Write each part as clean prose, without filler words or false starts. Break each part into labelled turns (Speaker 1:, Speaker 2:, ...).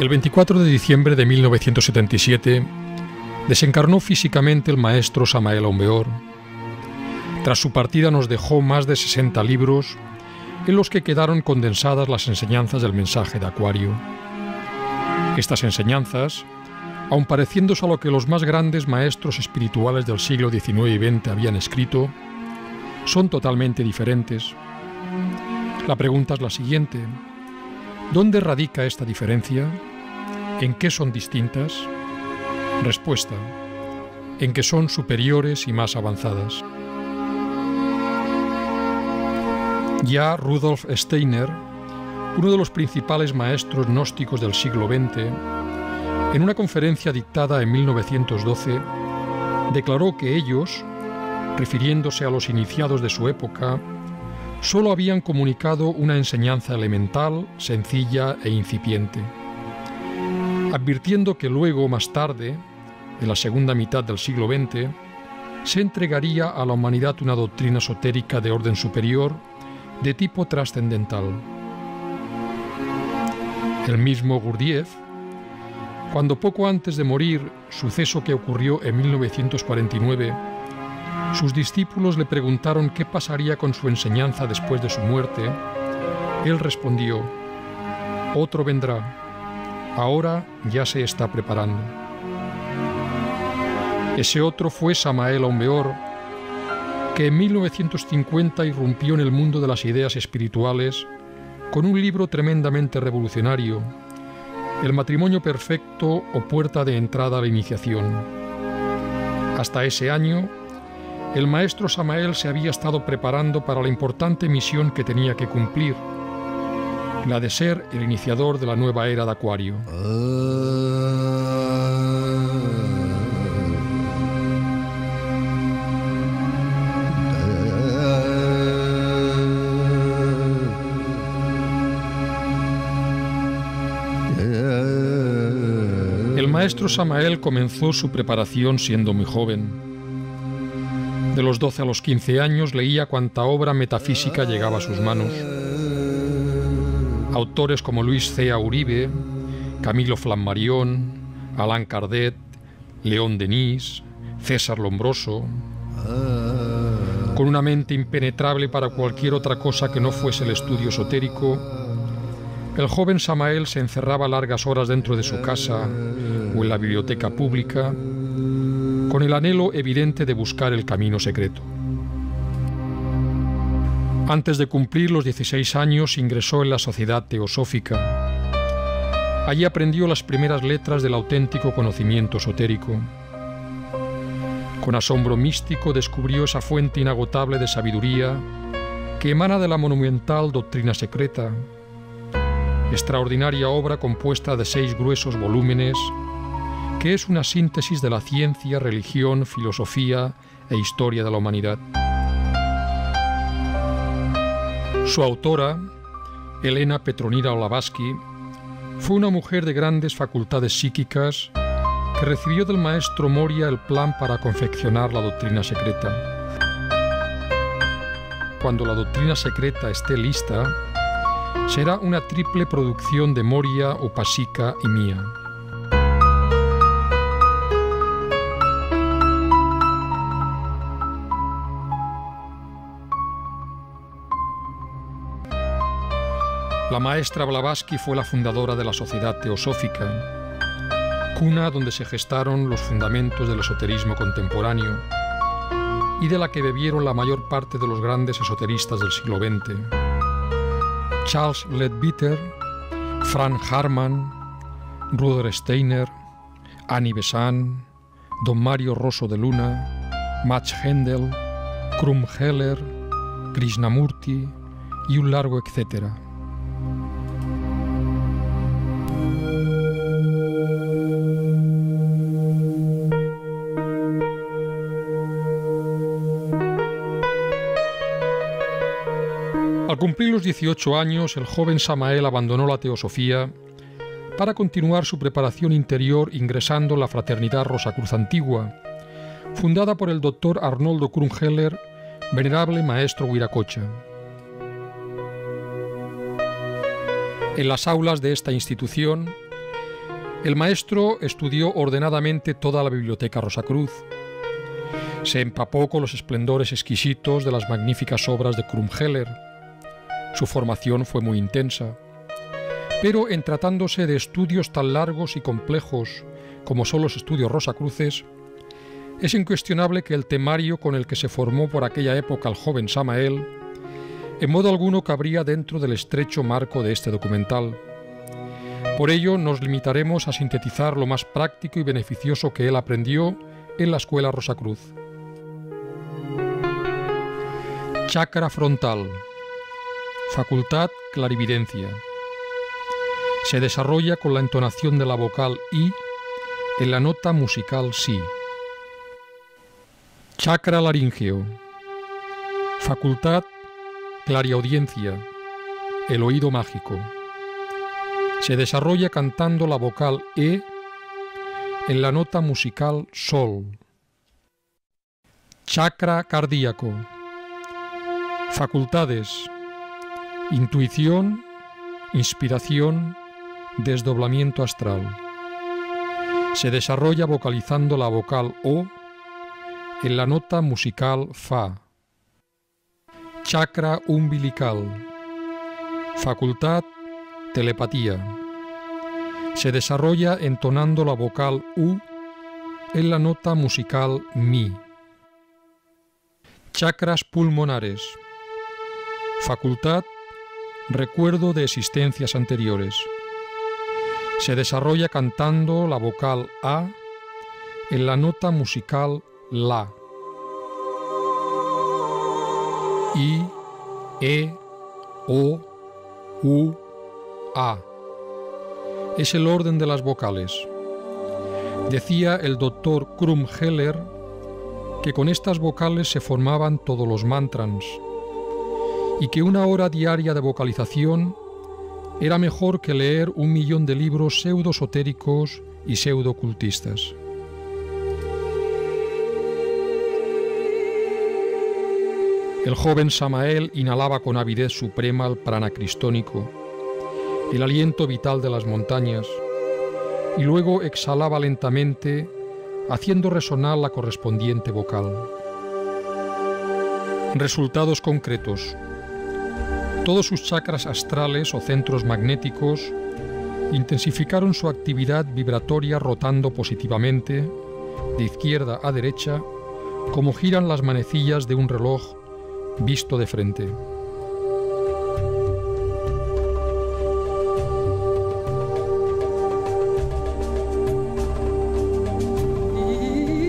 Speaker 1: El 24 de diciembre de 1977 desencarnó físicamente el maestro Samael Aumbeor. Tras su partida nos dejó más de 60 libros en los que quedaron condensadas las enseñanzas del mensaje de Acuario. Estas enseñanzas, aun pareciéndose a lo que los más grandes maestros espirituales del siglo XIX y XX habían escrito, son totalmente diferentes. La pregunta es la siguiente: ¿dónde radica esta diferencia? ¿En qué son distintas? Respuesta: en que son superiores y más avanzadas. Ya Rudolf Steiner, uno de los principales maestros gnósticos del siglo XX, en una conferencia dictada en 1912, declaró que ellos, refiriéndose a los iniciados de su época, solo habían comunicado una enseñanza elemental, sencilla e incipiente, advirtiendo que luego, más tarde, en la segunda mitad del siglo XX, se entregaría a la humanidad una doctrina esotérica de orden superior, de tipo trascendental. El mismo Gurdjieff, cuando poco antes de morir, suceso que ocurrió en 1949, sus discípulos le preguntaron qué pasaría con su enseñanza después de su muerte, él respondió: otro vendrá, ahora ya se está preparando. Ese otro fue Samael Aumbeor, que en 1950 irrumpió en el mundo de las ideas espirituales con un libro tremendamente revolucionario, El matrimonio perfecto o puerta de entrada a la iniciación. Hasta ese año, el maestro Samael se había estado preparando para la importante misión que tenía que cumplir, la de ser el iniciador de la nueva era de Acuario. El maestro Samael comenzó su preparación siendo muy joven. De los 12 a los 15 años leía cuanta obra metafísica llegaba a sus manos. Autores como Luis C. Uribe, Camilo Flammarion, Allan Kardec, León Denis, César Lombroso. Con una mente impenetrable para cualquier otra cosa que no fuese el estudio esotérico, el joven Samael se encerraba largas horas dentro de su casa o en la biblioteca pública, con el anhelo evidente de buscar el camino secreto. Antes de cumplir los 16 años ingresó en la Sociedad Teosófica. Allí aprendió las primeras letras del auténtico conocimiento esotérico. Con asombro místico descubrió esa fuente inagotable de sabiduría que emana de la monumental Doctrina Secreta, extraordinaria obra compuesta de 6 gruesos volúmenes, que es una síntesis de la ciencia, religión, filosofía e historia de la humanidad. Su autora, Elena Petronila Blavatsky, fue una mujer de grandes facultades psíquicas que recibió del maestro Moria el plan para confeccionar la Doctrina Secreta. Cuando la Doctrina Secreta esté lista, será una triple producción de Moria, Upasika y mía. La maestra Blavatsky fue la fundadora de la Sociedad Teosófica, cuna donde se gestaron los fundamentos del esoterismo contemporáneo y de la que bebieron la mayor parte de los grandes esoteristas del siglo XX. Charles Leadbeater, Frank Harman, Rudolf Steiner, Annie Besant, Don Mario Rosso de Luna, Max Hendel, Krum Heller, Krishnamurti y un largo etcétera. Al cumplir los 18 años, el joven Samael abandonó la teosofía para continuar su preparación interior ingresando en la Fraternidad Rosacruz Antigua, fundada por el doctor Arnoldo Krumheller, venerable maestro Huiracocha. En las aulas de esta institución, El maestro estudió ordenadamente toda la biblioteca Rosacruz. Se empapó con los esplendores exquisitos de las magníficas obras de Krumheller. Su formación fue muy intensa. Pero en tratándose de estudios tan largos y complejos como son los estudios rosacruces, es incuestionable que el temario con el que se formó por aquella época el joven Samael, en modo alguno cabría dentro del estrecho marco de este documental. Por ello nos limitaremos a sintetizar lo más práctico y beneficioso que él aprendió en la escuela Rosacruz. Chakra frontal. Facultad clarividencia. Se desarrolla con la entonación de la vocal I en la nota musical Si. Chakra laríngeo. Facultad clariaudiencia, el oído mágico. Se desarrolla cantando la vocal E en la nota musical Sol. Chakra cardíaco. Facultades: intuición, inspiración, desdoblamiento astral. Se desarrolla vocalizando la vocal O en la nota musical Fa. Chakra umbilical. Facultad: telepatía. Se desarrolla entonando la vocal U en la nota musical Mi. Chakras pulmonares. Facultad: recuerdo de existencias anteriores. Se desarrolla cantando la vocal A en la nota musical La. I, E, O, U, A. Es el orden de las vocales. Decía el doctor Krumheller que con estas vocales se formaban todos los mantras y que una hora diaria de vocalización era mejor que leer 1.000.000 de libros pseudo-esotéricos y pseudo-ocultistas. El joven Samael inhalaba con avidez suprema el prana cristónico, el aliento vital de las montañas, y luego exhalaba lentamente, haciendo resonar la correspondiente vocal. Resultados concretos. Todos sus chakras astrales o centros magnéticos intensificaron su actividad vibratoria rotando positivamente, de izquierda a derecha, como giran las manecillas de un reloj visto de frente.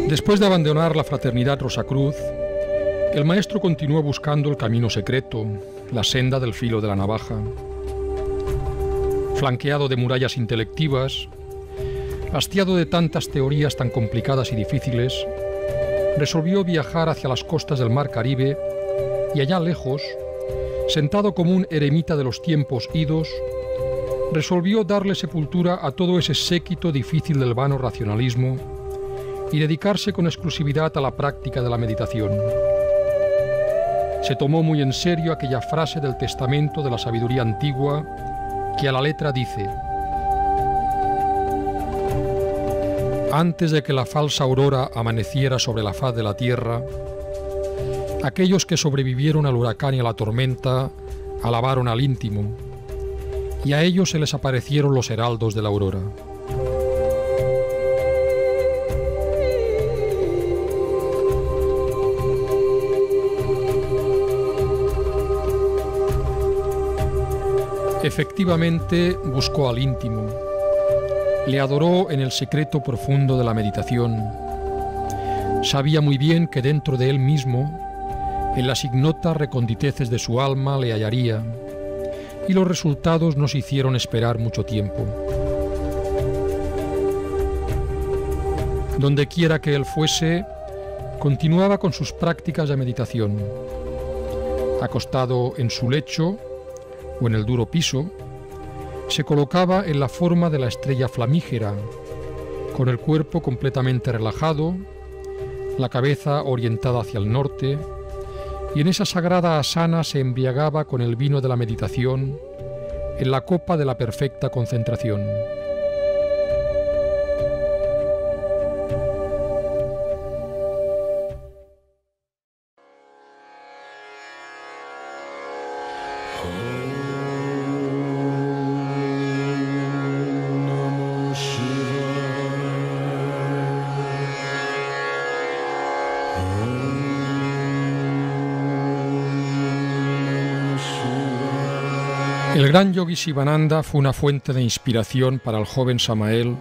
Speaker 1: Después de abandonar la fraternidad Rosacruz, el maestro continuó buscando el camino secreto, la senda del filo de la navaja. Flanqueado de murallas intelectivas, hastiado de tantas teorías tan complicadas y difíciles, resolvió viajar hacia las costas del mar Caribe y allá lejos, sentado como un eremita de los tiempos idos, resolvió darle sepultura a todo ese séquito difícil del vano racionalismo y dedicarse con exclusividad a la práctica de la meditación. Se tomó muy en serio aquella frase del testamento de la sabiduría antigua que a la letra dice: antes de que la falsa aurora amaneciera sobre la faz de la tierra, aquellos que sobrevivieron al huracán y a la tormenta alabaron al íntimo, y a ellos se les aparecieron los heraldos de la aurora. Efectivamente, buscó al íntimo, le adoró en el secreto profundo de la meditación. Sabía muy bien que dentro de él mismo, en las ignotas reconditeces de su alma, le hallaría, y los resultados no se hicieron esperar mucho tiempo. Donde quiera que él fuese, continuaba con sus prácticas de meditación. Acostado en su lecho o en el duro piso, se colocaba en la forma de la estrella flamígera, con el cuerpo completamente relajado, la cabeza orientada hacia el norte, y en esa sagrada asana se embriagaba con el vino de la meditación en la copa de la perfecta concentración. El gran yogi Sivananda fue una fuente de inspiración para el joven Samael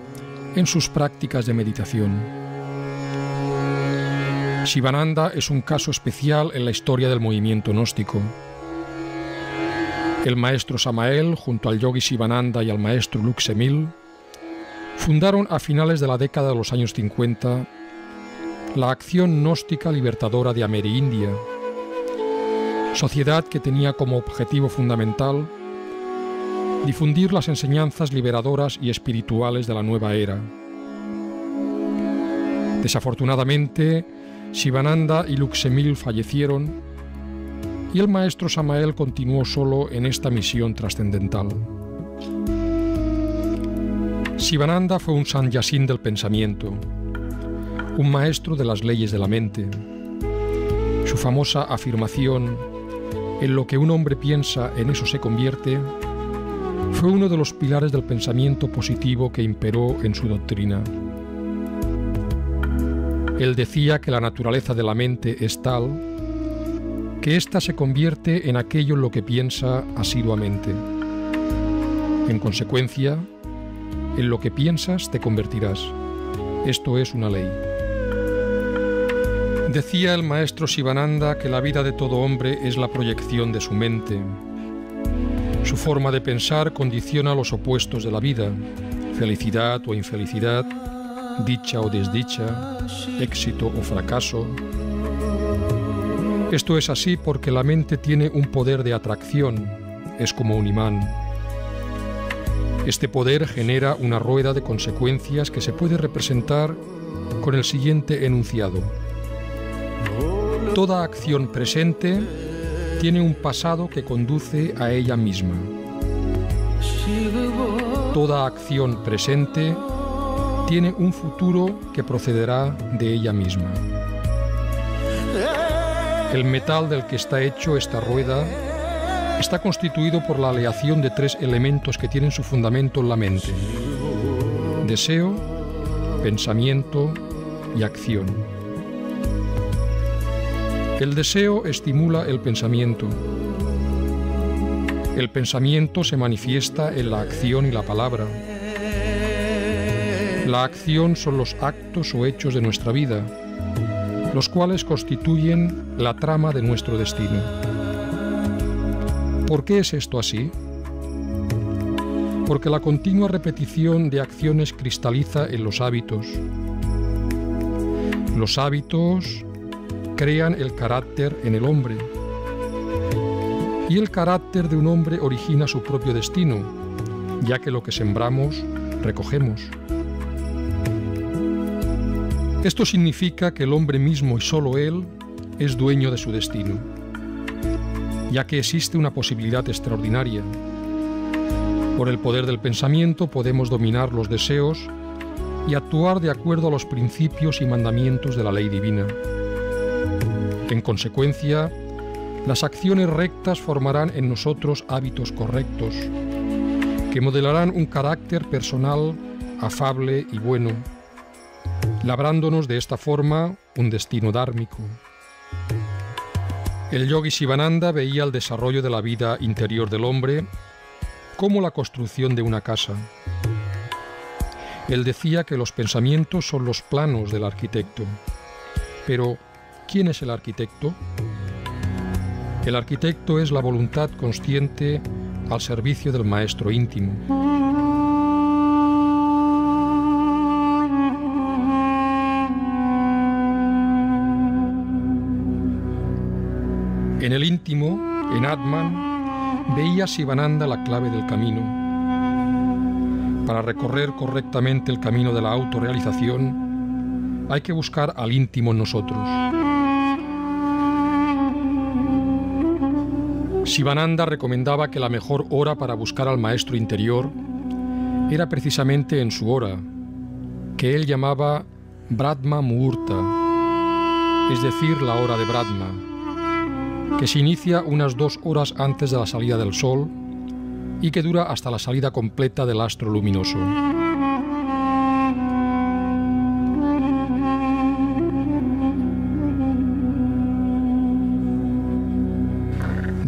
Speaker 1: en sus prácticas de meditación. Sivananda es un caso especial en la historia del movimiento gnóstico. El maestro Samael, junto al yogi Sivananda y al maestro Luxemil, fundaron a finales de la década de los años 50 la Acción Gnóstica Libertadora de Amerindia, sociedad que tenía como objetivo fundamental difundir las enseñanzas liberadoras y espirituales de la nueva era. Desafortunadamente, Sivananda y Luxemil fallecieron y el maestro Samael continuó solo en esta misión trascendental. Sivananda fue un sannyasín del pensamiento, un maestro de las leyes de la mente. Su famosa afirmación, "En lo que un hombre piensa, en eso se convierte", fue uno de los pilares del pensamiento positivo que imperó en su doctrina. Él decía que la naturaleza de la mente es tal que ésta se convierte en aquello en lo que piensa asiduamente. En consecuencia, en lo que piensas te convertirás. Esto es una ley. Decía el maestro Sivananda que la vida de todo hombre es la proyección de su mente. Su forma de pensar condiciona los opuestos de la vida, felicidad o infelicidad, dicha o desdicha, éxito o fracaso. Esto es así porque la mente tiene un poder de atracción, es como un imán. Este poder genera una rueda de consecuencias que se puede representar con el siguiente enunciado. Toda acción presente tiene un pasado que conduce a ella misma. Toda acción presente tiene un futuro que procederá de ella misma. El metal del que está hecho esta rueda está constituido por la aleación de tres elementos que tienen su fundamento en la mente: deseo, pensamiento y acción. El deseo estimula el pensamiento. El pensamiento se manifiesta en la acción y la palabra. La acción son los actos o hechos de nuestra vida, los cuales constituyen la trama de nuestro destino. ¿Por qué es esto así? Porque la continua repetición de acciones cristaliza en los hábitos. Los hábitos crean el carácter en el hombre. Y el carácter de un hombre origina su propio destino, ya que lo que sembramos, recogemos. Esto significa que el hombre mismo y solo él es dueño de su destino, ya que existe una posibilidad extraordinaria. Por el poder del pensamiento podemos dominar los deseos y actuar de acuerdo a los principios y mandamientos de la ley divina. En consecuencia, las acciones rectas formarán en nosotros hábitos correctos, que modelarán un carácter personal afable y bueno, labrándonos de esta forma un destino dhármico. El yogi Sivananda veía el desarrollo de la vida interior del hombre como la construcción de una casa. Él decía que los pensamientos son los planos del arquitecto. Pero, ¿quién es el arquitecto? El arquitecto es la voluntad consciente al servicio del maestro íntimo. En el íntimo, en Atman, veía Sivananda la clave del camino. Para recorrer correctamente el camino de la autorrealización, hay que buscar al íntimo en nosotros. Sivananda recomendaba que la mejor hora para buscar al maestro interior era precisamente en su hora, que él llamaba Brahma Muhurta, es decir, la hora de Brahma, que se inicia unas 2 horas antes de la salida del sol y que dura hasta la salida completa del astro luminoso.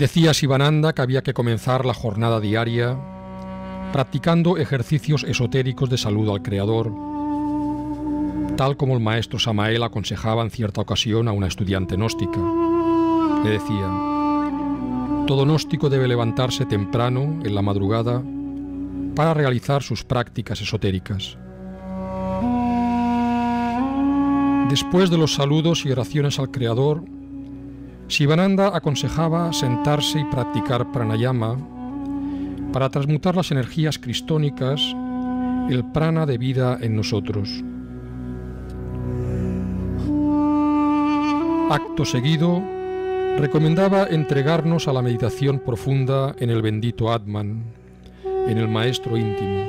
Speaker 1: Decía Sivananda que había que comenzar la jornada diaria practicando ejercicios esotéricos de saludo al Creador, tal como el maestro Samael aconsejaba en cierta ocasión a una estudiante gnóstica. Le decía: todo gnóstico debe levantarse temprano, en la madrugada, para realizar sus prácticas esotéricas. Después de los saludos y oraciones al Creador, Sivananda aconsejaba sentarse y practicar pranayama para transmutar las energías cristónicas, el prana de vida en nosotros. Acto seguido, recomendaba entregarnos a la meditación profunda en el bendito Atman, en el Maestro íntimo.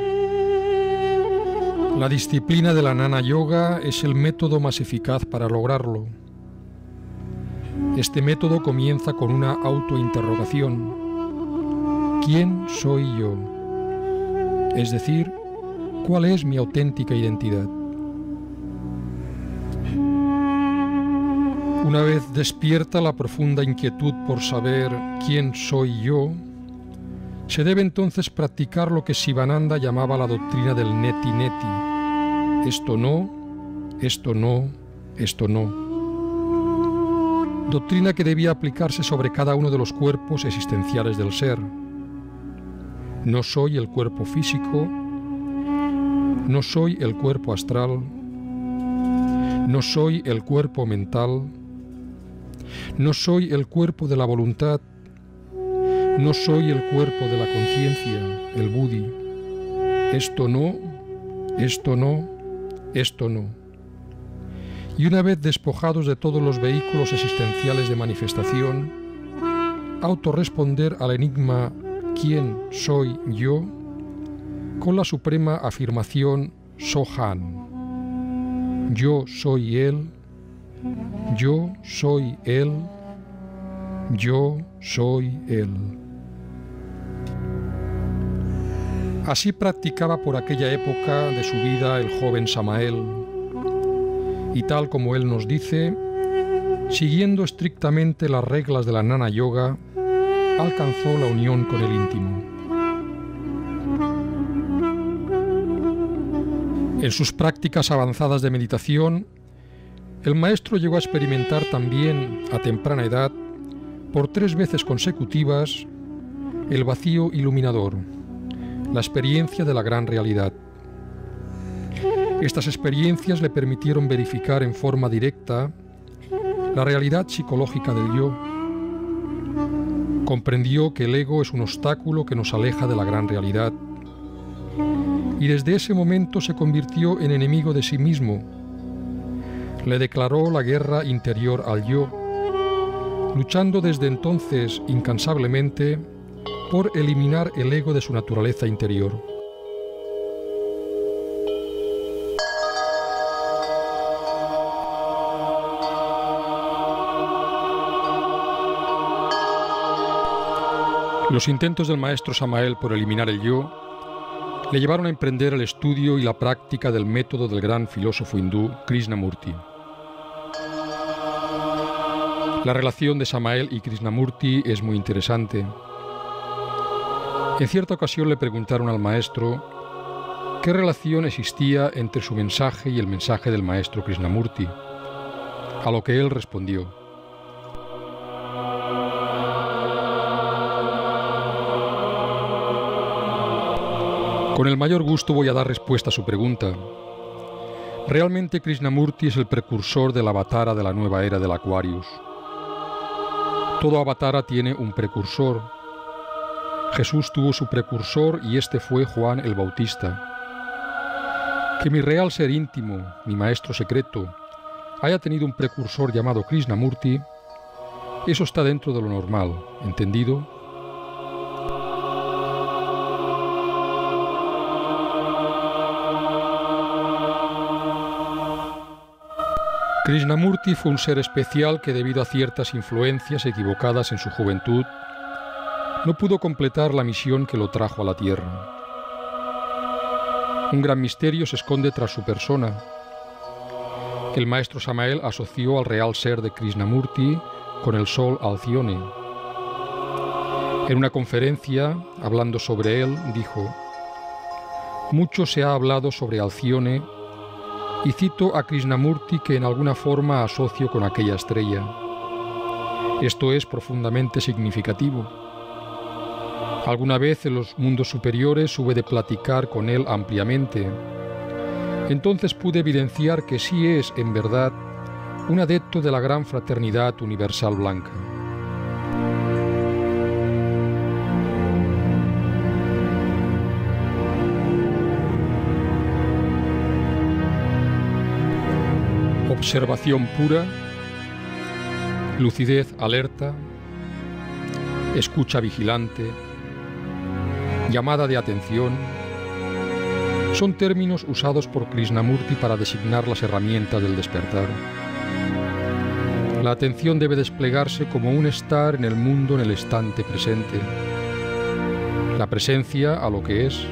Speaker 1: La disciplina de la Jnana Yoga es el método más eficaz para lograrlo. Este método comienza con una autointerrogación. ¿Quién soy yo? Es decir, ¿cuál es mi auténtica identidad? Una vez despierta la profunda inquietud por saber quién soy yo, se debe entonces practicar lo que Sivananda llamaba la doctrina del neti neti. Esto no, esto no, esto no. Doctrina que debía aplicarse sobre cada uno de los cuerpos existenciales del ser. No soy el cuerpo físico, no soy el cuerpo astral, no soy el cuerpo mental, no soy el cuerpo de la voluntad, no soy el cuerpo de la conciencia, el buddhi. Esto no, esto no, esto no. Y una vez despojados de todos los vehículos existenciales de manifestación, autorresponder al enigma ¿quién soy yo? Con la suprema afirmación Sohan. Yo soy Él, yo soy Él, yo soy Él. Así practicaba por aquella época de su vida el joven Samael, y tal como él nos dice, siguiendo estrictamente las reglas de la Jnana Yoga, alcanzó la unión con el íntimo. En sus prácticas avanzadas de meditación, el maestro llegó a experimentar también, a temprana edad, por 3 veces consecutivas, el vacío iluminador, la experiencia de la gran realidad. Estas experiencias le permitieron verificar en forma directa la realidad psicológica del yo. Comprendió que el ego es un obstáculo que nos aleja de la gran realidad, y desde ese momento se convirtió en enemigo de sí mismo. Le declaró la guerra interior al yo, luchando desde entonces incansablemente por eliminar el ego de su naturaleza interior. Los intentos del maestro Samael por eliminar el yo le llevaron a emprender el estudio y la práctica del método del gran filósofo hindú Krishnamurti. La relación de Samael y Krishnamurti es muy interesante. En cierta ocasión le preguntaron al maestro qué relación existía entre su mensaje y el mensaje del maestro Krishnamurti, a lo que él respondió: con el mayor gusto voy a dar respuesta a su pregunta. Realmente Krishnamurti es el precursor del avatara de la nueva era del Aquarius. Todo avatara tiene un precursor. Jesús tuvo su precursor y este fue Juan el Bautista. Que mi real ser íntimo, mi maestro secreto, haya tenido un precursor llamado Krishnamurti, eso está dentro de lo normal, ¿entendido? Krishnamurti fue un ser especial que, debido a ciertas influencias equivocadas en su juventud, no pudo completar la misión que lo trajo a la Tierra. Un gran misterio se esconde tras su persona. El maestro Samael asoció al real ser de Krishnamurti con el sol Alcione. En una conferencia, hablando sobre él, dijo: «Mucho se ha hablado sobre Alcione y cito a Krishnamurti que en alguna forma asocio con aquella estrella. Esto es profundamente significativo. Alguna vez en los mundos superiores hube de platicar con él ampliamente. Entonces pude evidenciar que sí es, en verdad, un adepto de la gran fraternidad universal blanca». Observación pura, lucidez alerta, escucha vigilante, llamada de atención, son términos usados por Krishnamurti para designar las herramientas del despertar. La atención debe desplegarse como un estar en el mundo en el instante presente. La presencia a lo que es,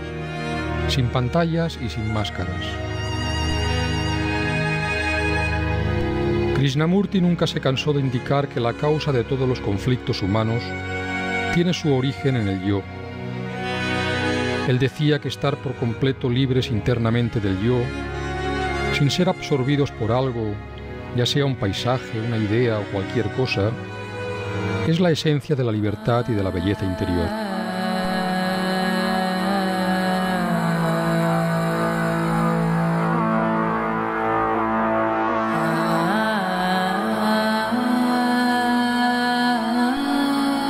Speaker 1: sin pantallas y sin máscaras. Krishnamurti nunca se cansó de indicar que la causa de todos los conflictos humanos tiene su origen en el yo. Él decía que estar por completo libres internamente del yo, sin ser absorbidos por algo, ya sea un paisaje, una idea o cualquier cosa, es la esencia de la libertad y de la belleza interior.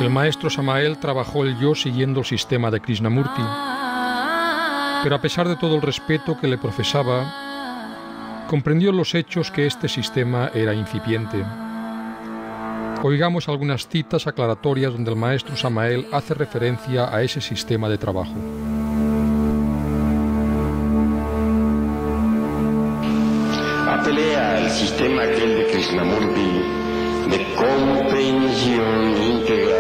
Speaker 1: El maestro Samael trabajó el yo siguiendo el sistema de Krishnamurti, pero a pesar de todo el respeto que le profesaba, comprendió en los hechos que este sistema era incipiente. Oigamos algunas citas aclaratorias donde el maestro Samael hace referencia a ese sistema de trabajo.
Speaker 2: Apelé al sistema aquel de Krishnamurti de comprensión integral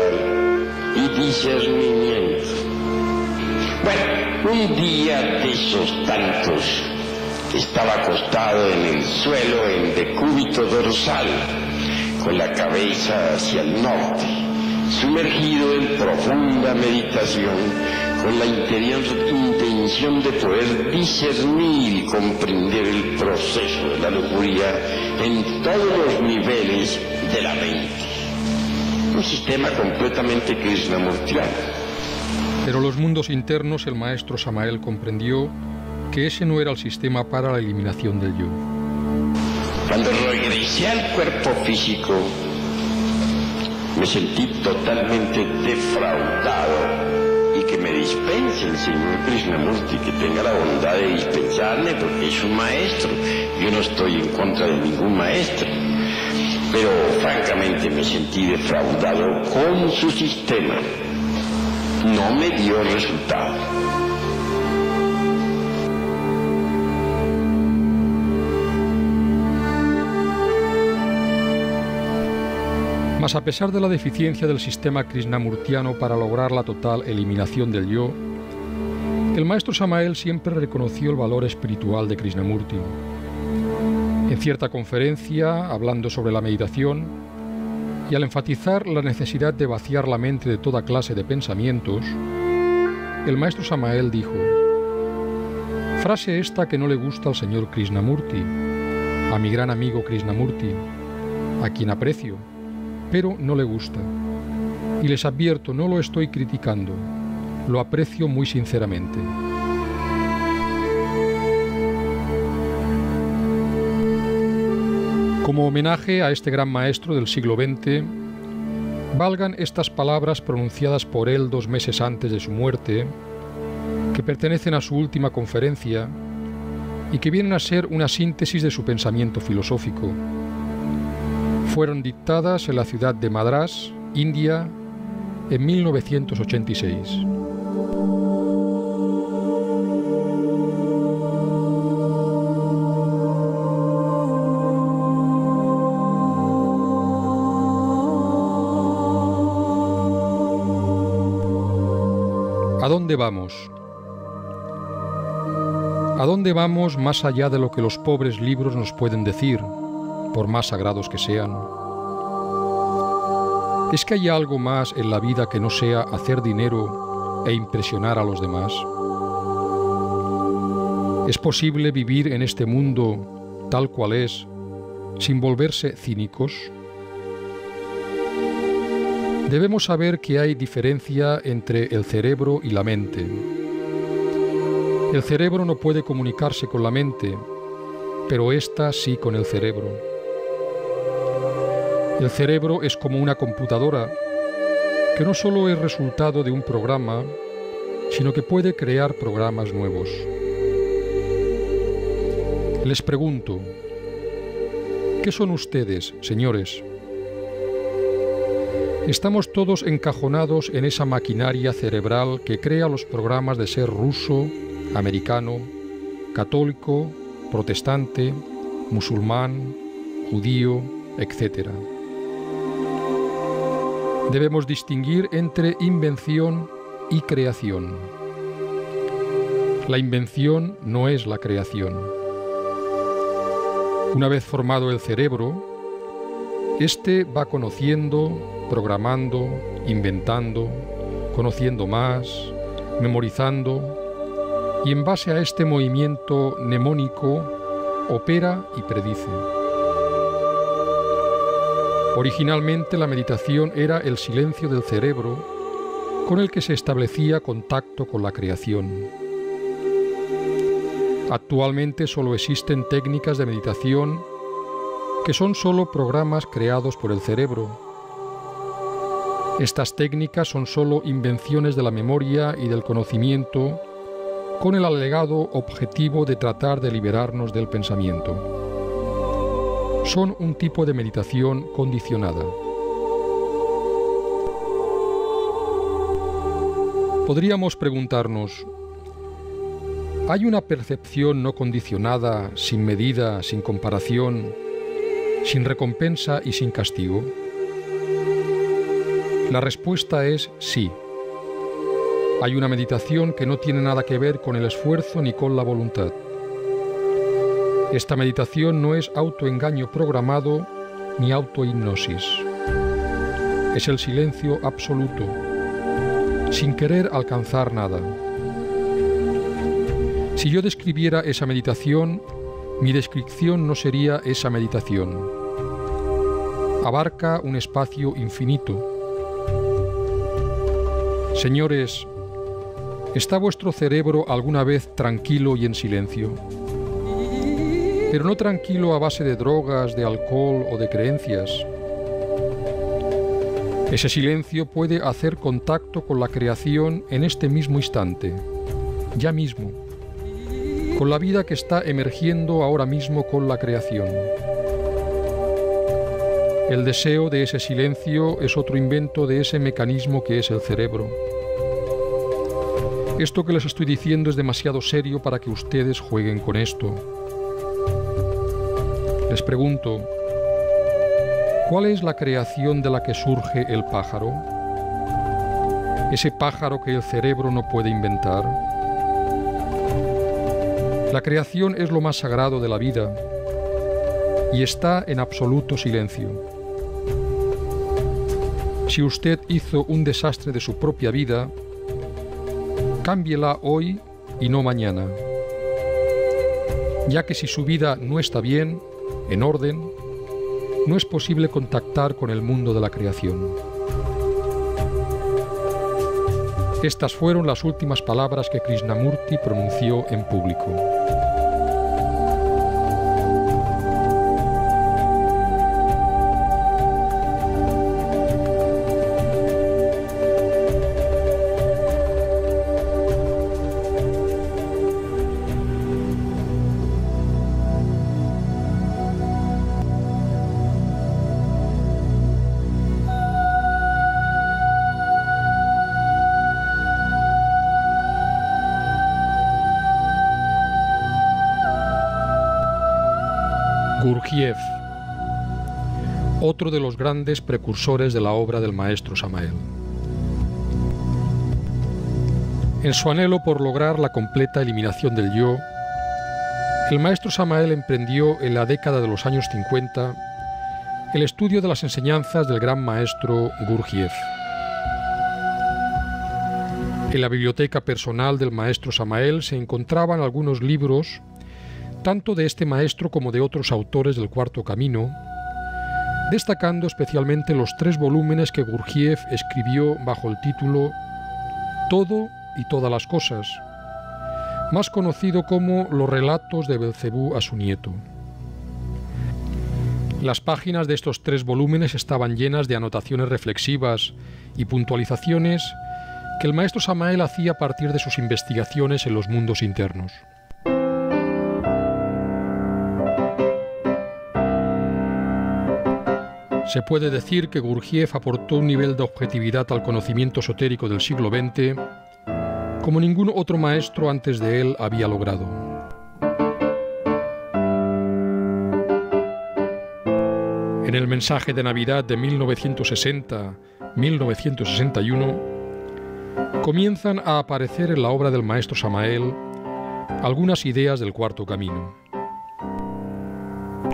Speaker 2: y discernimiento. Bueno, un día de esos tantos, estaba acostado en el suelo en decúbito dorsal, con la cabeza hacia el norte, sumergido en profunda meditación, con la interior intención de poder discernir y comprender el proceso de la lujuria en todos los niveles de la mente. Un sistema completamente krishnamurtiano.
Speaker 1: Pero los mundos internos, el maestro Samael comprendió que ese no era el sistema para la eliminación del yo.
Speaker 2: Cuando regresé al cuerpo físico, me sentí totalmente defraudado. Y que me dispense el señor Krishnamurti, que tenga la bondad de dispensarme, porque es un maestro. Yo no estoy en contra de ningún maestro. Pero francamente me sentí defraudado con su sistema. No me dio resultado.
Speaker 1: Mas a pesar de la deficiencia del sistema krishnamurtiano para lograr la total eliminación del yo, el maestro Samael siempre reconoció el valor espiritual de Krishnamurti. En cierta conferencia, hablando sobre la meditación, y al enfatizar la necesidad de vaciar la mente de toda clase de pensamientos, el maestro Samael dijo: frase esta que no le gusta al señor Krishnamurti, a mi gran amigo Krishnamurti, a quien aprecio, pero no le gusta. Y les advierto, no lo estoy criticando, lo aprecio muy sinceramente. Como homenaje a este gran maestro del siglo XX, valgan estas palabras pronunciadas por él 2 meses antes de su muerte, que pertenecen a su última conferencia y que vienen a ser una síntesis de su pensamiento filosófico. Fueron dictadas en la ciudad de Madrás, India, en 1986. ¿A dónde vamos? ¿A dónde vamos más allá de lo que los pobres libros nos pueden decir, por más sagrados que sean? ¿Es que hay algo más en la vida que no sea hacer dinero e impresionar a los demás? ¿Es posible vivir en este mundo tal cual es, sin volverse cínicos? Debemos saber que hay diferencia entre el cerebro y la mente. El cerebro no puede comunicarse con la mente, pero ésta sí con el cerebro. El cerebro es como una computadora que no solo es resultado de un programa, sino que puede crear programas nuevos. Les pregunto, ¿qué son ustedes, señores? Estamos todos encajonados en esa maquinaria cerebral que crea los programas de ser ruso, americano, católico, protestante, musulmán, judío, etc. Debemos distinguir entre invención y creación. La invención no es la creación. Una vez formado el cerebro, éste va conociendo, programando, inventando, conociendo más, memorizando, y en base a este movimiento mnemónico opera y predice. Originalmente la meditación era el silencio del cerebro con el que se establecía contacto con la creación. Actualmente solo existen técnicas de meditación que son solo programas creados por el cerebro. Estas técnicas son solo invenciones de la memoria y del conocimiento con el alegado objetivo de tratar de liberarnos del pensamiento. Son un tipo de meditación condicionada. Podríamos preguntarnos, ¿hay una percepción no condicionada, sin medida, sin comparación, sin recompensa y sin castigo? La respuesta es sí. Hay una meditación que no tiene nada que ver con el esfuerzo ni con la voluntad. Esta meditación no es autoengaño programado ni autohipnosis. Es el silencio absoluto, sin querer alcanzar nada. Si yo describiera esa meditación, mi descripción no sería esa meditación. Abarca un espacio infinito. Señores, ¿está vuestro cerebro alguna vez tranquilo y en silencio? Pero no tranquilo a base de drogas, de alcohol o de creencias. Ese silencio puede hacer contacto con la creación en este mismo instante, ya mismo, con la vida que está emergiendo ahora mismo con la creación. El deseo de ese silencio es otro invento de ese mecanismo que es el cerebro. Esto que les estoy diciendo es demasiado serio para que ustedes jueguen con esto. Les pregunto, ¿cuál es la creación de la que surge el pájaro? Ese pájaro que el cerebro no puede inventar. La creación es lo más sagrado de la vida y está en absoluto silencio. Si usted hizo un desastre de su propia vida, cámbiela hoy y no mañana, ya que si su vida no está bien, en orden, no es posible contactar con el mundo de la creación. Estas fueron las últimas palabras que Krishnamurti pronunció en público. Gurdjieff, otro de los grandes precursores de la obra del maestro Samael. En su anhelo por lograr la completa eliminación del yo, el maestro Samael emprendió en la década de los años 50 el estudio de las enseñanzas del gran maestro Gurdjieff. En la biblioteca personal del maestro Samael se encontraban algunos libros, tanto de este maestro como de otros autores del Cuarto Camino, destacando especialmente los 3 volúmenes que Gurdjieff escribió bajo el título Todo y todas las cosas, más conocido como Los relatos de Belcebú a su nieto. Las páginas de estos 3 volúmenes estaban llenas de anotaciones reflexivas y puntualizaciones que el maestro Samael hacía a partir de sus investigaciones en los mundos internos. Se puede decir que Gurdjieff aportó un nivel de objetividad al conocimiento esotérico del siglo XX como ningún otro maestro antes de él había logrado. En el mensaje de Navidad de 1960-1961 comienzan a aparecer en la obra del maestro Samael algunas ideas del Cuarto Camino.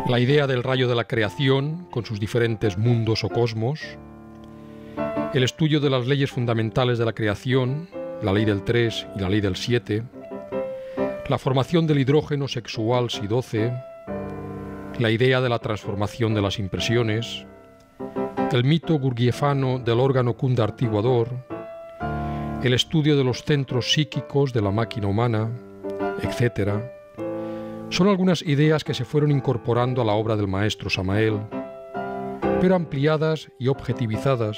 Speaker 1: La idea del rayo de la creación, con sus diferentes mundos o cosmos, el estudio de las leyes fundamentales de la creación, la ley del 3 y la ley del 7, la formación del hidrógeno sexual Si-12, la idea de la transformación de las impresiones, el mito gurdjieffano del órgano kundartiguador, el estudio de los centros psíquicos de la máquina humana, etc., son algunas ideas que se fueron incorporando a la obra del maestro Samael, pero ampliadas y objetivizadas,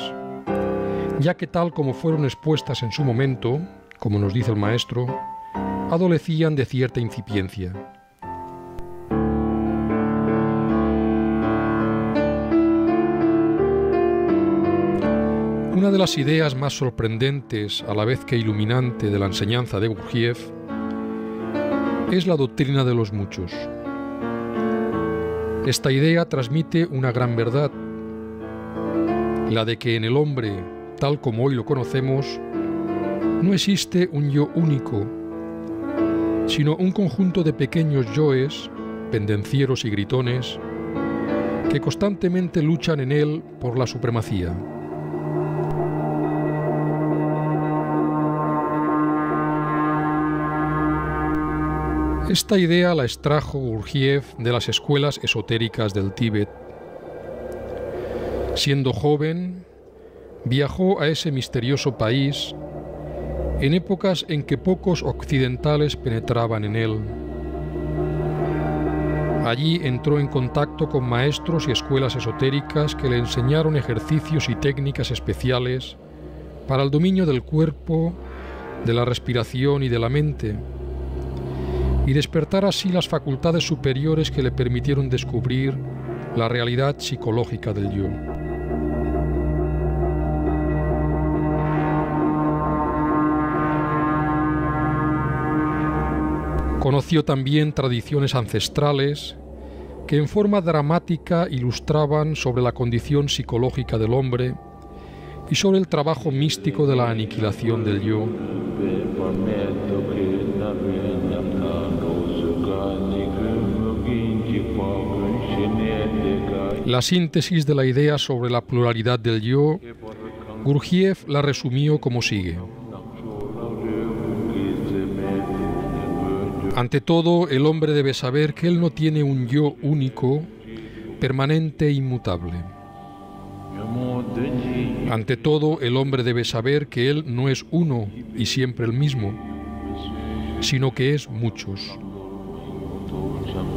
Speaker 1: ya que tal como fueron expuestas en su momento, como nos dice el maestro, adolecían de cierta incipiencia. Una de las ideas más sorprendentes, a la vez que iluminante, de la enseñanza de Gurdjieff es la doctrina de los muchos. Esta idea transmite una gran verdad, la de que en el hombre, tal como hoy lo conocemos, no existe un yo único, sino un conjunto de pequeños yoes, pendencieros y gritones, que constantemente luchan en él por la supremacía. Esta idea la extrajo Gurdjieff de las escuelas esotéricas del Tíbet. Siendo joven, viajó a ese misterioso país en épocas en que pocos occidentales penetraban en él. Allí entró en contacto con maestros y escuelas esotéricas que le enseñaron ejercicios y técnicas especiales para el dominio del cuerpo, de la respiración y de la mente, y despertar así las facultades superiores que le permitieron descubrir la realidad psicológica del yo. Conoció también tradiciones ancestrales que en forma dramática ilustraban sobre la condición psicológica del hombre y sobre el trabajo místico de la aniquilación del yo. La síntesis de la idea sobre la pluralidad del yo, Gurdjieff la resumió como sigue. Ante todo, el hombre debe saber que él no tiene un yo único, permanente e inmutable. Ante todo, el hombre debe saber que él no es uno y siempre el mismo, sino que es muchos.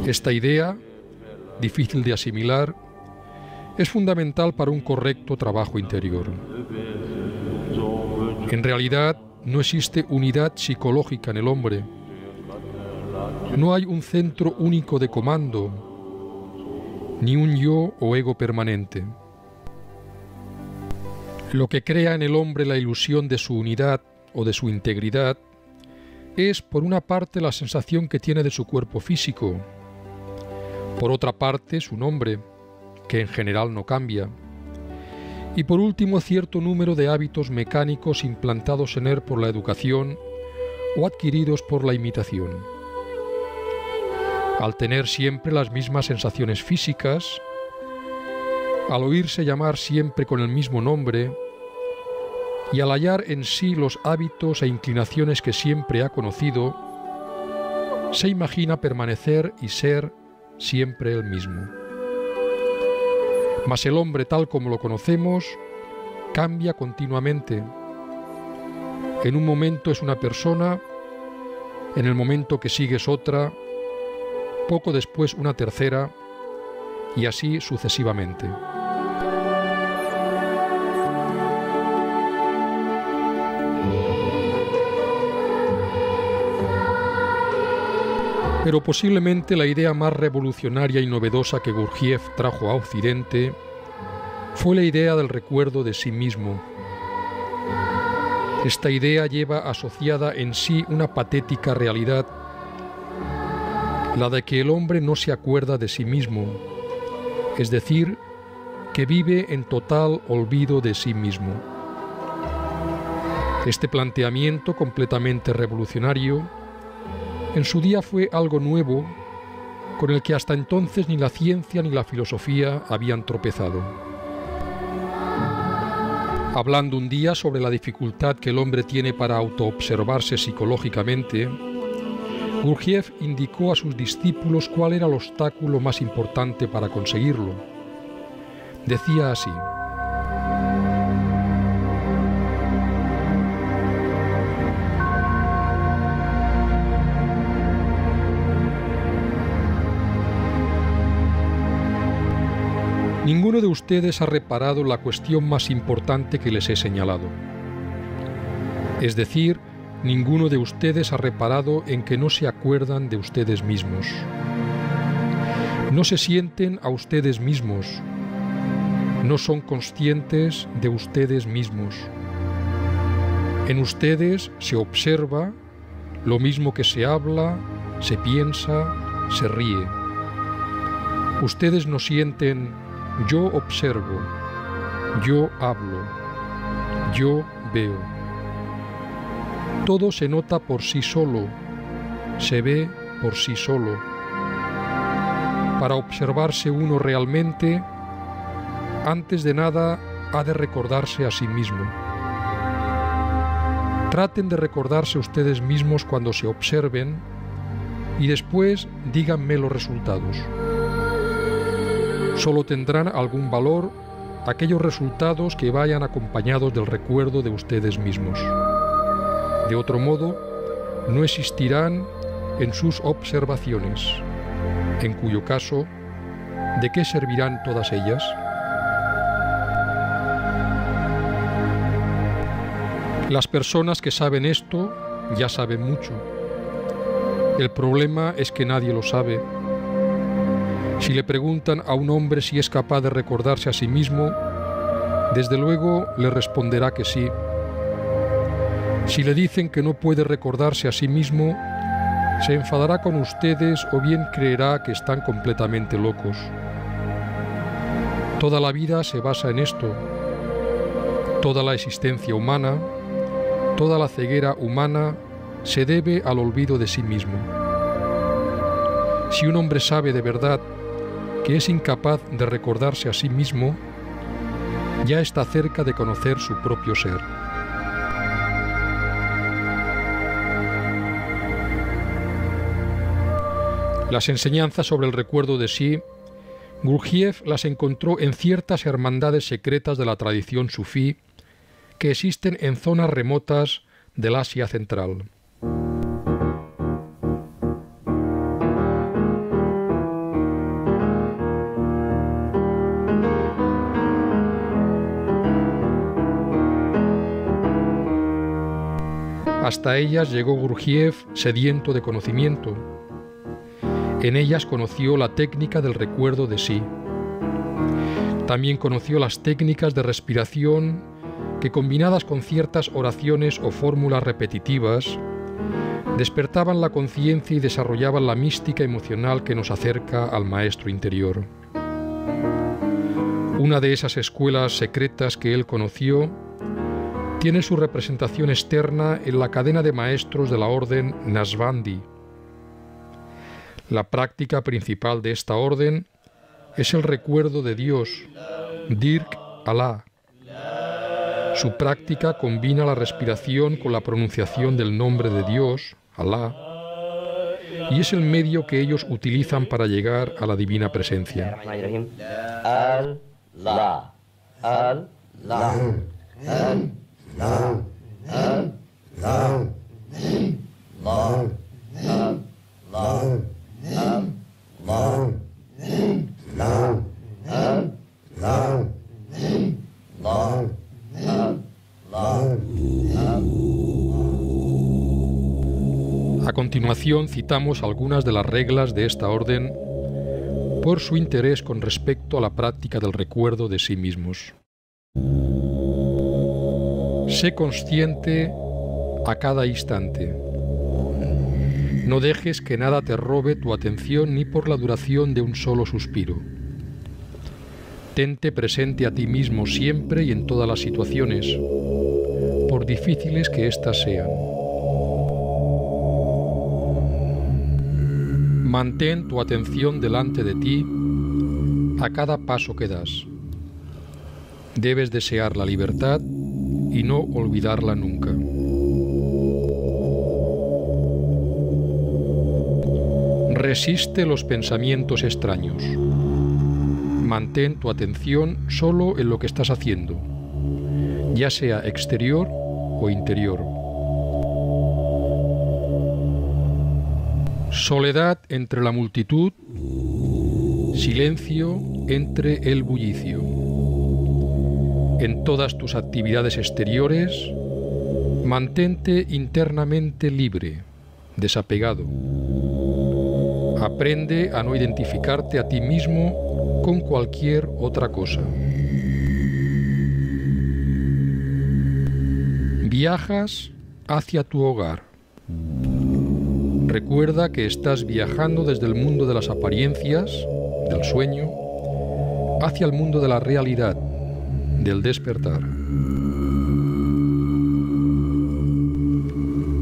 Speaker 1: Esta idea, difícil de asimilar, es fundamental para un correcto trabajo interior. En realidad, no existe unidad psicológica en el hombre. No hay un centro único de comando, ni un yo o ego permanente. Lo que crea en el hombre la ilusión de su unidad o de su integridad es, por una parte, la sensación que tiene de su cuerpo físico, por otra parte, su nombre, que en general no cambia, y por último, cierto número de hábitos mecánicos implantados en él por la educación o adquiridos por la imitación. Al tener siempre las mismas sensaciones físicas, al oírse llamar siempre con el mismo nombre y al hallar en sí los hábitos e inclinaciones que siempre ha conocido, se imagina permanecer y ser siempre el mismo. Mas el hombre tal como lo conocemos cambia continuamente. En un momento es una persona, en el momento que sigue es otra, poco después una tercera, y así sucesivamente. Pero posiblemente la idea más revolucionaria y novedosa que Gurdjieff trajo a Occidente fue la idea del recuerdo de sí mismo. Esta idea lleva asociada en sí una patética realidad, la de que el hombre no se acuerda de sí mismo, es decir, que vive en total olvido de sí mismo. Este planteamiento completamente revolucionario en su día fue algo nuevo con el que hasta entonces ni la ciencia ni la filosofía habían tropezado. Hablando un día sobre la dificultad que el hombre tiene para autoobservarse psicológicamente, Gurdjieff indicó a sus discípulos cuál era el obstáculo más importante para conseguirlo. Decía así: ninguno de ustedes ha reparado la cuestión más importante que les he señalado. Es decir, ninguno de ustedes ha reparado en que no se acuerdan de ustedes mismos. No se sienten a ustedes mismos. No son conscientes de ustedes mismos. En ustedes se observa lo mismo que se habla, se piensa, se ríe. Ustedes no sienten yo observo, yo hablo, yo veo. Todo se nota por sí solo, se ve por sí solo. Para observarse uno realmente, antes de nada ha de recordarse a sí mismo. Traten de recordarse ustedes mismos cuando se observen y después díganme los resultados. Solo tendrán algún valor aquellos resultados que vayan acompañados del recuerdo de ustedes mismos. De otro modo, no existirán en sus observaciones, en cuyo caso, ¿de qué servirán todas ellas? Las personas que saben esto ya saben mucho. El problema es que nadie lo sabe. Si le preguntan a un hombre si es capaz de recordarse a sí mismo, desde luego le responderá que sí. Si le dicen que no puede recordarse a sí mismo, se enfadará con ustedes o bien creerá que están completamente locos. Toda la vida se basa en esto. Toda la existencia humana, toda la ceguera humana se debe al olvido de sí mismo. Si un hombre sabe de verdad que es incapaz de recordarse a sí mismo, ya está cerca de conocer su propio ser. Las enseñanzas sobre el recuerdo de sí, Gurdjieff las encontró en ciertas hermandades secretas de la tradición sufí que existen en zonas remotas del Asia Central. Hasta ellas llegó Gurdjieff sediento de conocimiento. En ellas conoció la técnica del recuerdo de sí. También conoció las técnicas de respiración que, combinadas con ciertas oraciones o fórmulas repetitivas, despertaban la conciencia y desarrollaban la mística emocional que nos acerca al maestro interior. Una de esas escuelas secretas que él conoció tiene su representación externa en la cadena de maestros de la orden Naqshbandi. La práctica principal de esta orden es el recuerdo de Dios, Dirk Allah. Su práctica combina la respiración con la pronunciación del nombre de Dios, Allah, y es el medio que ellos utilizan para llegar a la divina presencia.
Speaker 3: Allah, Allah, Allah, Allah,
Speaker 1: A continuación citamos algunas de las reglas de esta orden por su interés con respecto a la práctica del recuerdo de sí mismos. Sé consciente a cada instante. No dejes que nada te robe tu atención ni por la duración de un solo suspiro. Tente presente a ti mismo siempre y en todas las situaciones, por difíciles que éstas sean. Mantén tu atención delante de ti a cada paso que das. Debes desear la libertad y no olvidarla nunca. Resiste los pensamientos extraños. Mantén tu atención solo en lo que estás haciendo, ya sea exterior o interior. Soledad entre la multitud, silencio entre el bullicio. En todas tus actividades exteriores, mantente internamente libre, desapegado. Aprende a no identificarte a ti mismo con cualquier otra cosa. Viajas hacia tu hogar. Recuerda que estás viajando desde el mundo de las apariencias, del sueño, hacia el mundo de la realidad, del despertar.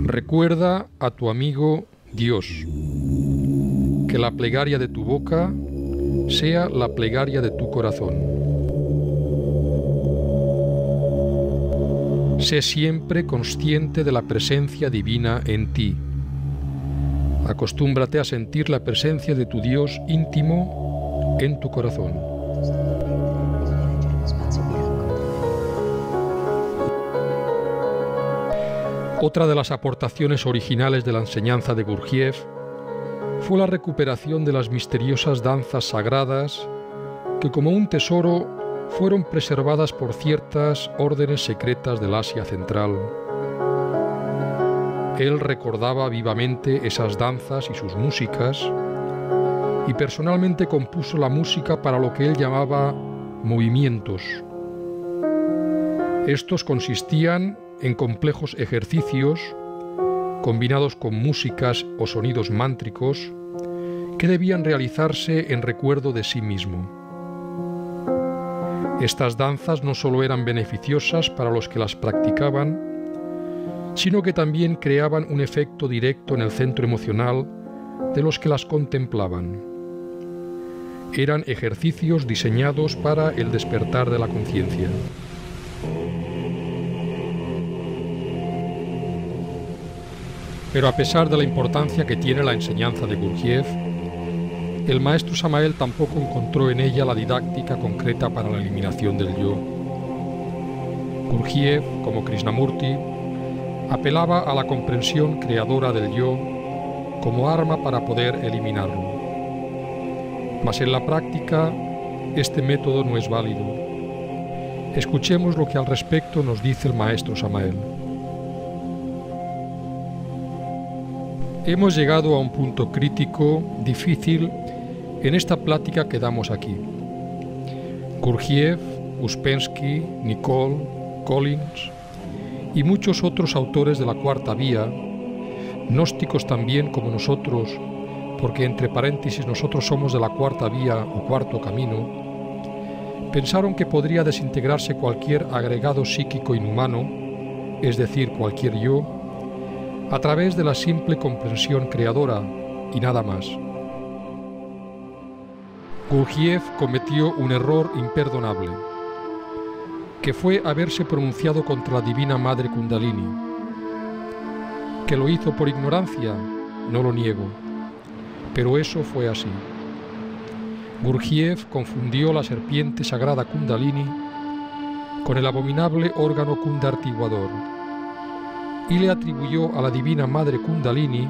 Speaker 1: Recuerda a tu amigo Dios. Que la plegaria de tu boca sea la plegaria de tu corazón. Sé siempre consciente de la presencia divina en ti. Acostúmbrate a sentir la presencia de tu Dios íntimo en tu corazón. Otra de las aportaciones originales de la enseñanza de Gurdjieff fue la recuperación de las misteriosas danzas sagradas que, como un tesoro, fueron preservadas por ciertas órdenes secretas del Asia Central. Él recordaba vivamente esas danzas y sus músicas, y personalmente compuso la música para lo que él llamaba movimientos. Estos consistían en complejos ejercicios combinados con músicas o sonidos mántricos que debían realizarse en recuerdo de sí mismo. Estas danzas no solo eran beneficiosas para los que las practicaban, sino que también creaban un efecto directo en el centro emocional de los que las contemplaban. Eran ejercicios diseñados para el despertar de la conciencia. Pero a pesar de la importancia que tiene la enseñanza de Gurdjieff, el maestro Samael tampoco encontró en ella la didáctica concreta para la eliminación del yo. Gurdjieff, como Krishnamurti, apelaba a la comprensión creadora del yo como arma para poder eliminarlo. Mas en la práctica, este método no es válido. Escuchemos lo que al respecto nos dice el maestro Samael. Hemos llegado a un punto crítico, difícil, en esta plática que damos aquí. Gurdjieff, Uspensky, Nicole, Collins y muchos otros autores de la Cuarta Vía, gnósticos también como nosotros, porque entre paréntesis nosotros somos de la Cuarta Vía o Cuarto Camino, pensaron que podría desintegrarse cualquier agregado psíquico inhumano, es decir, cualquier yo, a través de la simple comprensión creadora y nada más. Gurdjieff cometió un error imperdonable. que fue haberse pronunciado contra la Divina Madre Kundalini. ¿Que lo hizo por ignorancia? No lo niego, pero eso fue así. Gurdjieff confundió la serpiente sagrada Kundalini con el abominable órgano kundartiguador y le atribuyó a la Divina Madre Kundalini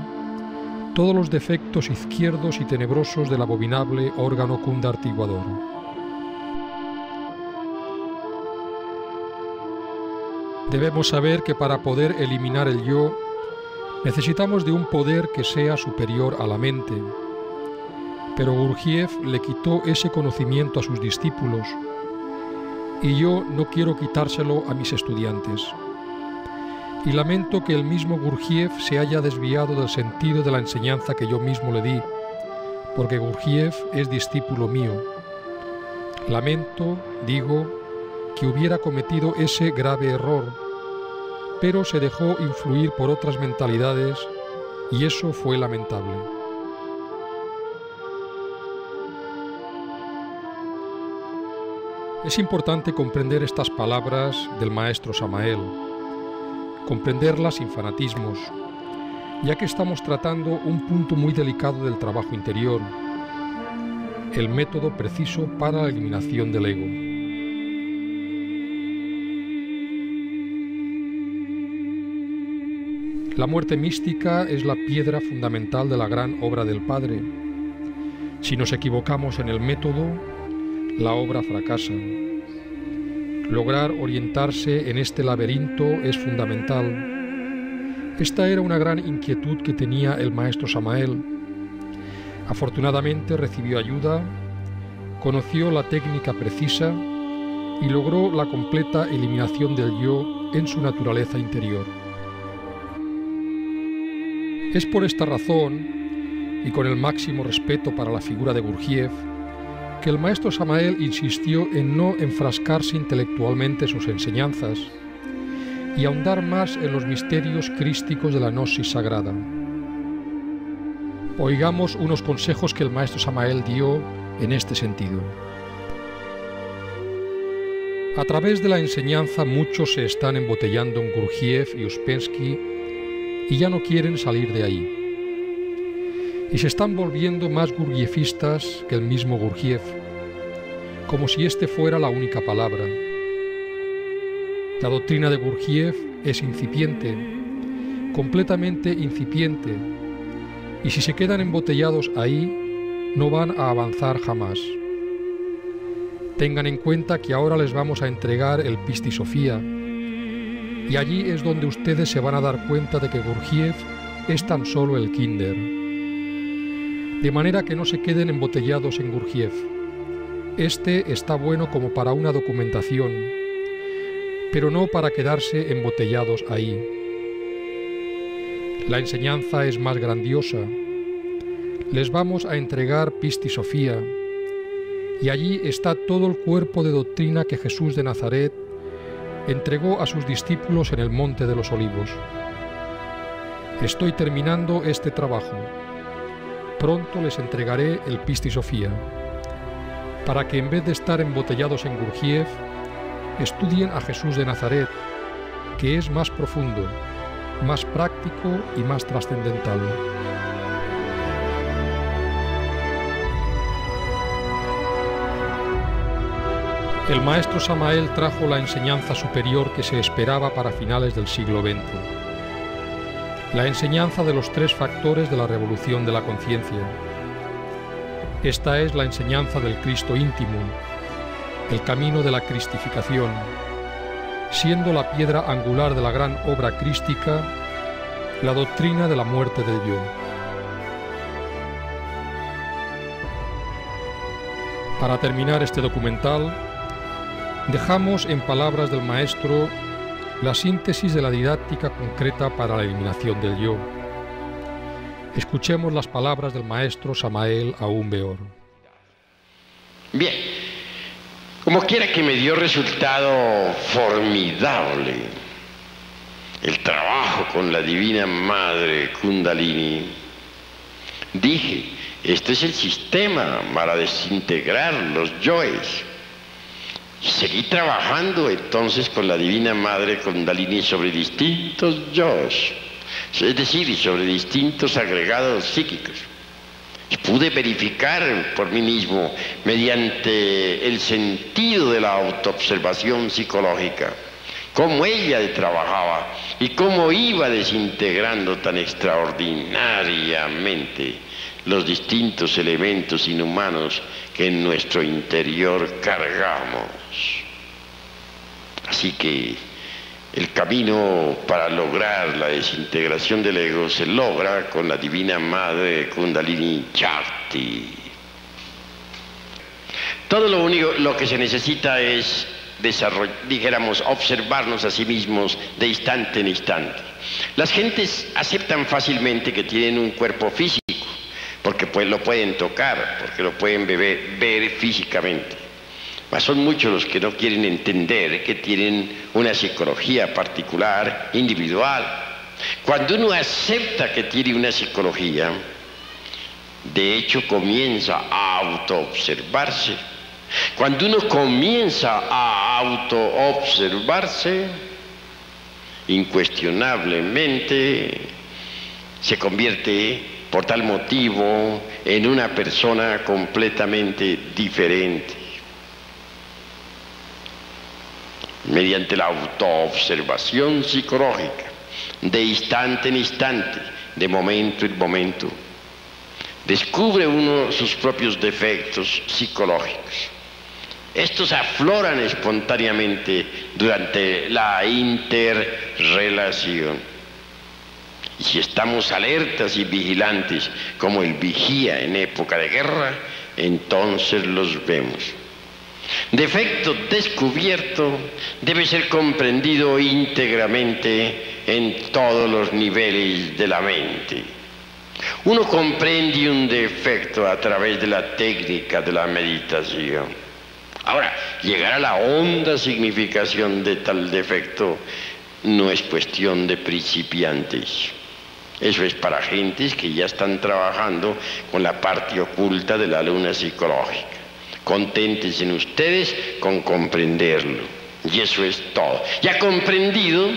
Speaker 1: todos los defectos izquierdos y tenebrosos del abominable órgano kundartiguador. Debemos saber que para poder eliminar el yo, necesitamos de un poder que sea superior a la mente. Pero Gurdjieff le quitó ese conocimiento a sus discípulos, y yo no quiero quitárselo a mis estudiantes. Y lamento que el mismo Gurdjieff se haya desviado del sentido de la enseñanza que yo mismo le di, porque Gurdjieff es discípulo mío. Lamento, digo, que hubiera cometido ese grave error, pero se dejó influir por otras mentalidades y eso fue lamentable. Es importante comprender estas palabras del maestro Samael, comprenderlas sin fanatismos, ya que estamos tratando un punto muy delicado del trabajo interior, el método preciso para la eliminación del ego. La muerte mística es la piedra fundamental de la gran obra del Padre. Si nos equivocamos en el método, la obra fracasa. Lograr orientarse en este laberinto es fundamental. Esta era una gran inquietud que tenía el maestro Samael. Afortunadamente recibió ayuda, conoció la técnica precisa y logró la completa eliminación del yo en su naturaleza interior. Es por esta razón, y con el máximo respeto para la figura de Gurdjieff, que el maestro Samael insistió en no enfrascarse intelectualmente en sus enseñanzas y ahondar más en los misterios crísticos de la gnosis sagrada. Oigamos unos consejos que el maestro Samael dio en este sentido. A través de la enseñanza muchos se están embotellando en Gurdjieff y Uspensky y ya no quieren salir de ahí. Y se están volviendo más gurdjieffistas que el mismo Gurdjieff, como si este fuera la única palabra. La doctrina de Gurdjieff es incipiente, completamente incipiente, y si se quedan embotellados ahí, no van a avanzar jamás. Tengan en cuenta que ahora les vamos a entregar el Pistis Sophia, y allí es donde ustedes se van a dar cuenta de que Gurdjieff es tan solo el kinder. De manera que no se queden embotellados en Gurdjieff. Este está bueno como para una documentación, pero no para quedarse embotellados ahí. La enseñanza es más grandiosa. Les vamos a entregar Pistis Sophia, y allí está todo el cuerpo de doctrina que Jesús de Nazaret entregó a sus discípulos en el Monte de los Olivos. Estoy terminando este trabajo. Pronto les entregaré el Pistis Sophia, para que en vez de estar embotellados en Gurdjieff, estudien a Jesús de Nazaret, que es más profundo, más práctico y más trascendental. El maestro Samael trajo la enseñanza superior que se esperaba para finales del siglo XX. La enseñanza de los 3 factores de la revolución de la conciencia. Esta es la enseñanza del Cristo íntimo, el camino de la cristificación, siendo la piedra angular de la gran obra crística, la doctrina de la muerte del yo. Para terminar este documental, dejamos en palabras del maestro la síntesis de la didáctica concreta para la eliminación del yo. Escuchemos las palabras del maestro Samael Aún Weor.
Speaker 2: Bien, como quiera que me dio resultado formidable el trabajo con la Divina Madre Kundalini, dije, este es el sistema para desintegrar los yoes. Seguí trabajando entonces con la Divina Madre Kundalini sobre distintos yos, es decir, sobre distintos agregados psíquicos. Y pude verificar por mí mismo, mediante el sentido de la autoobservación psicológica, cómo ella trabajaba y cómo iba desintegrando tan extraordinariamente los distintos elementos inhumanos que en nuestro interior cargamos. Así que el camino para lograr la desintegración del ego se logra con la Divina Madre Kundalini Shakti. Todo lo que se necesita es dijéramos, observarnos a sí mismos de instante en instante. Las gentes aceptan fácilmente que tienen un cuerpo físico, porque pues lo pueden tocar, porque lo pueden ver físicamente. Mas son muchos los que no quieren entender que tienen una psicología particular, individual. Cuando uno acepta que tiene una psicología, de hecho comienza a autoobservarse. Cuando uno comienza a autoobservarse, incuestionablemente se convierte por tal motivo en una persona completamente diferente. Mediante la autoobservación psicológica, de instante en instante, de momento en momento, descubre uno sus propios defectos psicológicos. Estos afloran espontáneamente durante la interrelación. Y si estamos alertas y vigilantes como el vigía en época de guerra, entonces los vemos. Defecto descubierto debe ser comprendido íntegramente en todos los niveles de la mente. Uno comprende un defecto a través de la técnica de la meditación. Ahora, llegar a la honda significación de tal defecto no es cuestión de principiantes. Eso es para gentes que ya están trabajando con la parte oculta de la luna psicológica. Conténtense ustedes con comprenderlo. Y eso es todo. Ya comprendido,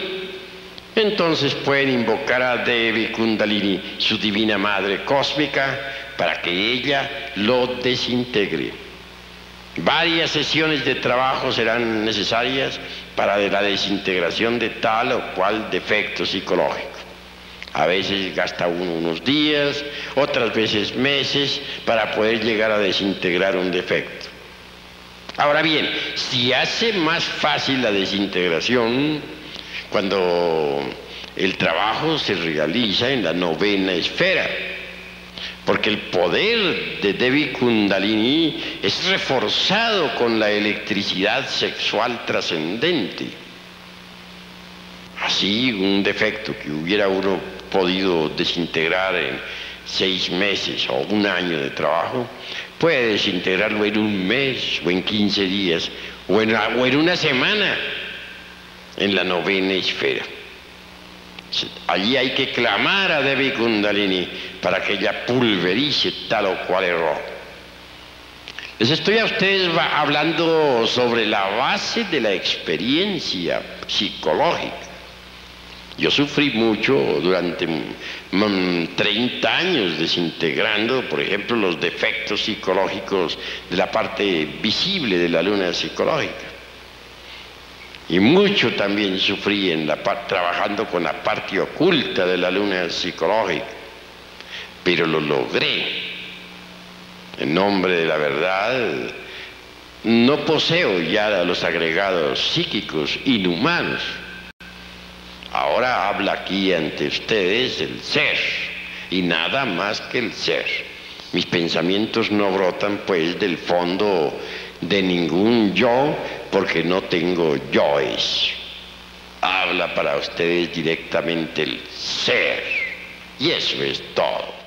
Speaker 2: entonces pueden invocar a Devi Kundalini, su divina madre cósmica, para que ella lo desintegre. Varias sesiones de trabajo serán necesarias para la desintegración de tal o cual defecto psicológico. A veces gasta uno unos días, otras veces meses, para poder llegar a desintegrar un defecto. Ahora bien, si hace más fácil la desintegración cuando el trabajo se realiza en la novena esfera, porque el poder de Devi Kundalini es reforzado con la electricidad sexual trascendente. Así, un defecto que hubiera uno podido desintegrar en 6 meses o un año de trabajo, puede desintegrarlo en un mes o en 15 días o en una semana en la novena esfera. Allí hay que clamar a Devi Kundalini para que ella pulverice tal o cual error. Les estoy a ustedes hablando sobre la base de la experiencia psicológica. Yo sufrí mucho durante 30 años desintegrando, por ejemplo, los defectos psicológicos de la parte visible de la luna psicológica. Y mucho también sufrí trabajando con la parte oculta de la luna psicológica. Pero lo logré. En nombre de la verdad, no poseo ya los agregados psíquicos inhumanos. Ahora habla aquí ante ustedes el ser, y nada más que el ser. Mis pensamientos no brotan pues del fondo de ningún yo, porque no tengo yoes. Habla para ustedes directamente el ser, y eso es todo.